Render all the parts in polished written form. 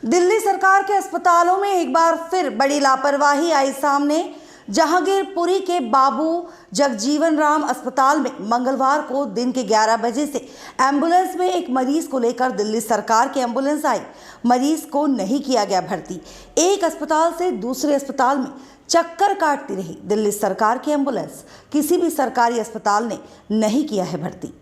दिल्ली सरकार के अस्पतालों में एक बार फिर बड़ी लापरवाही आई सामने। जहांगीरपुरी के बाबू जगजीवन राम अस्पताल में मंगलवार को दिन के 11 बजे से एम्बुलेंस में एक मरीज को लेकर दिल्ली सरकार की एम्बुलेंस आई। मरीज को नहीं किया गया भर्ती। एक अस्पताल से दूसरे अस्पताल में चक्कर काटती रही दिल्ली सरकार की एम्बुलेंस। किसी भी सरकारी अस्पताल ने नहीं किया है भर्ती।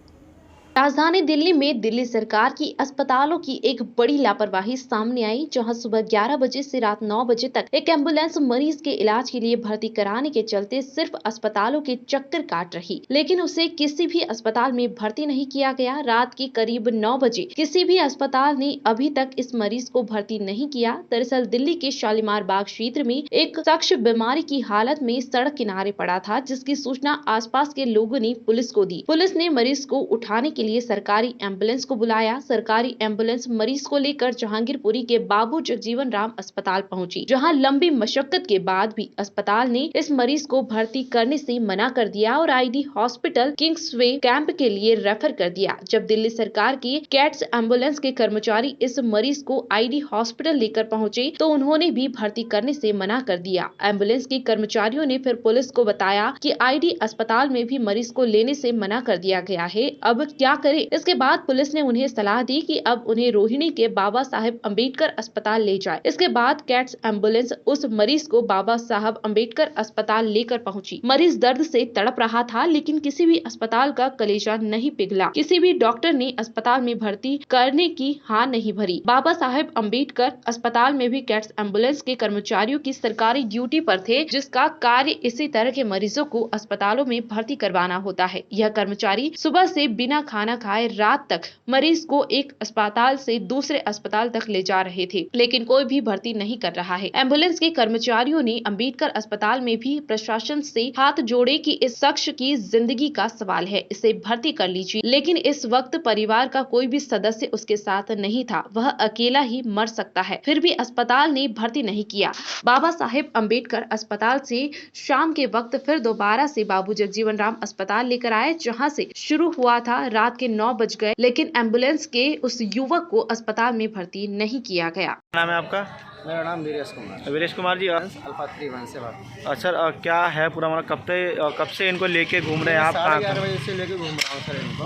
राजधानी दिल्ली में दिल्ली सरकार की अस्पतालों की एक बड़ी लापरवाही सामने आई, जहां सुबह 11 बजे से रात 9 बजे तक एक एम्बुलेंस मरीज के इलाज के लिए भर्ती कराने के चलते सिर्फ अस्पतालों के चक्कर काट रही, लेकिन उसे किसी भी अस्पताल में भर्ती नहीं किया गया। रात के करीब 9 बजे किसी भी अस्पताल ने अभी तक इस मरीज को भर्ती नहीं किया। दरअसल दिल्ली के शालीमार बाग क्षेत्र में एक शख्स बीमारी की हालत में सड़क किनारे पड़ा था, जिसकी सूचना आसपास के लोगों ने पुलिस को दी। पुलिस ने मरीज को उठाने के लिए सरकारी एम्बुलेंस को बुलाया। सरकारी एम्बुलेंस मरीज को लेकर जहांगीरपुरी के बाबू जगजीवन राम अस्पताल पहुंची, जहां लंबी मशक्कत के बाद भी अस्पताल ने इस मरीज को भर्ती करने से मना कर दिया और आईडी हॉस्पिटल किंग्सवे कैंप के लिए रेफर कर दिया। जब दिल्ली सरकार की कैट्स एम्बुलेंस के कर्मचारी इस मरीज को आईडी हॉस्पिटल लेकर पहुंचे तो उन्होंने भी भर्ती करने से मना कर दिया। एम्बुलेंस के कर्मचारियों ने फिर पुलिस को बताया कि आईडी अस्पताल में भी मरीज को लेने से मना कर दिया गया है, अब क्या करें। इसके बाद पुलिस ने उन्हें सलाह दी कि अब उन्हें रोहिणी के बाबा साहेब अम्बेडकर अस्पताल ले जाए। इसके बाद कैट्स एम्बुलेंस उस मरीज को बाबा साहब अम्बेडकर अस्पताल लेकर पहुंची। मरीज दर्द से तड़प रहा था, लेकिन किसी भी अस्पताल का कलेजा नहीं पिघला। किसी भी डॉक्टर ने अस्पताल में भर्ती करने की हाँ नहीं भरी। बाबा साहेब अम्बेडकर अस्पताल में भी कैट्स एम्बुलेंस के कर्मचारियों की सरकारी ड्यूटी पर थे, जिसका कार्य इसी तरह के मरीजों को अस्पतालों में भर्ती करवाना होता है। यह कर्मचारी सुबह से बिना खाना खाए रात तक मरीज को एक अस्पताल से दूसरे अस्पताल तक ले जा रहे थे, लेकिन कोई भी भर्ती नहीं कर रहा है। एम्बुलेंस के कर्मचारियों ने अम्बेडकर अस्पताल में भी प्रशासन से हाथ जोड़े कि इस शख्स की जिंदगी का सवाल है, इसे भर्ती कर लीजिए। लेकिन इस वक्त परिवार का कोई भी सदस्य उसके साथ नहीं था, वह अकेला ही मर सकता है। फिर भी अस्पताल ने भर्ती नहीं किया। बाबा साहेब अम्बेडकर अस्पताल से शाम के वक्त फिर दोबारा से बाबू जगजीवन राम अस्पताल लेकर आए, जहाँ से शुरू हुआ था। रात के 9 बज गए, लेकिन एम्बुलेंस के उस युवक को अस्पताल में भर्ती नहीं किया गया। नाम है आपका? मेरा नाम वीरेश कुमार। वीरेश कुमार जी, अल्फा 3 से बात। सर क्या है पूरा मतलब कब से इनको लेके घूम रहे हैं आप? 11:30 बजे से लेके घूम रहा हूँ सर इनको।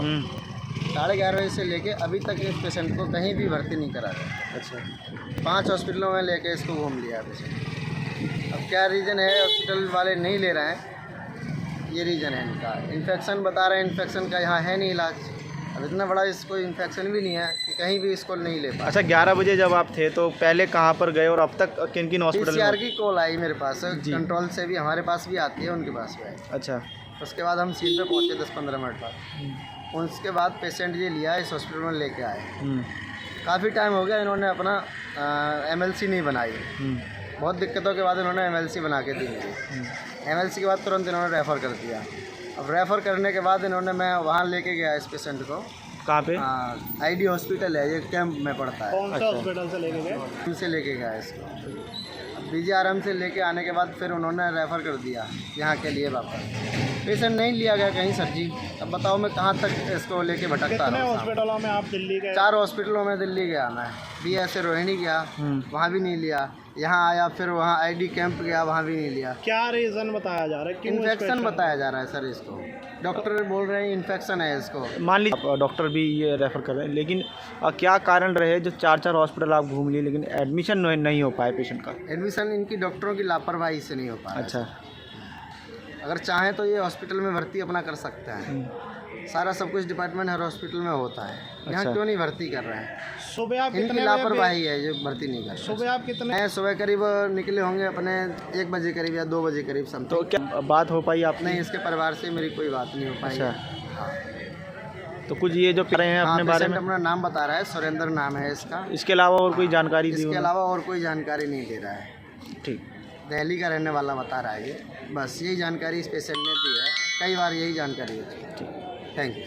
11:30 बजे से लेके अभी तक इस पेशेंट को कहीं भी भर्ती नहीं करा गया। अच्छा, 5 हॉस्पिटलों में लेके इसको घूम लिया पेशेंट। अब क्या रीज़न है हॉस्पिटल वाले नहीं ले रहे हैं, ये रीज़न है इनका। इन्फेक्शन बता रहे हैं, इन्फेक्शन का यहाँ है नहीं इलाज। अब इतना बड़ा इसको इन्फेक्शन भी नहीं है कि कहीं भी इसको नहीं ले पाए। अच्छा, 11 बजे जब आप थे तो पहले कहाँ पर गए और अब तक किन किन हॉस्पिटल PCR की कॉल आई मेरे पास, कंट्रोल से भी, हमारे पास भी आती है, उनके पास भी आई। अच्छा, उसके बाद हम सीन पे पहुँचे 10-15 मिनट बाद। उसके बाद पेशेंट ये लिया इस हॉस्पिटल में लेके आए। काफ़ी टाइम हो गया, इन्होंने अपना MLC नहीं बनाई। बहुत दिक्कतों के बाद इन्होंने MLC बना के दी मुझे। MLC के बाद तुरंत इन्होंने रेफ़र कर दिया। अब रेफ़र करने के बाद इन्होंने, मैं वहाँ लेके गया इस पेशेंट को। कहाँ पे? ID हॉस्पिटल है, ये कैंप में पड़ता है। कौन सा हॉस्पिटल से लेके गए? उनसे लेके गया इसको। BGRM से लेके आने के बाद फिर उन्होंने रेफ़र कर दिया यहाँ के लिए वापस। पेशेंट नहीं लिया गया कहीं सर जी। अब बताओ मैं कहाँ तक इसको लेके भटकता रहा। हॉस्पिटलों में आप दिल्ली गए? 4 हॉस्पिटलों में दिल्ली गया मैं। BS रोहिणी गया, वहाँ भी नहीं लिया। यहाँ आया, फिर वहाँ ID कैंप गया, वहाँ भी नहीं लिया। क्या रीज़न बताया जा रहा है? इन्फेक्शन बताया जा रहा है सर इसको। डॉक्टर बोल रहे हैं इन्फेक्शन है इसको। मान लीजिए डॉक्टर भी ये रेफ़र कर रहे हैं, लेकिन क्या कारण रहे जो 4 हॉस्पिटल आप घूम लिए लेकिन एडमिशन नहीं हो पाए पेशेंट का? एडमिशन इनकी डॉक्टरों की लापरवाही से नहीं हो पाया। अच्छा, अगर चाहें तो ये हॉस्पिटल में भर्ती अपना कर सकते हैं। सारा सब कुछ डिपार्टमेंट हर हॉस्पिटल में होता है। यहाँ अच्छा, क्यों नहीं भर्ती कर रहे हैं? सुबह आप इनकी लापरवाही है जो भर्ती नहीं कर रहे। सुबह आप कितने? सुबह करीब निकले होंगे अपने 1 बजे करीब या 2 बजे करीब समथिंग। तो क्या बात हो पाई आप? नहीं, इसके परिवार से मेरी कोई बात नहीं हो पाई। अच्छा, हाँ। तो कुछ ये जो कर रहे हैं अपने बारे में? अपना नाम बता रहा है, सुरेंद्र नाम है इसका। इसके अलावा और कोई जानकारी दी? इसके अलावा और कोई जानकारी नहीं दे रहा है। ठीक, दिल्ली का रहने वाला बता रहा है ये। बस यही जानकारी इस पेशेंट ने दी है, कई बार यही जानकारी है। Thank you.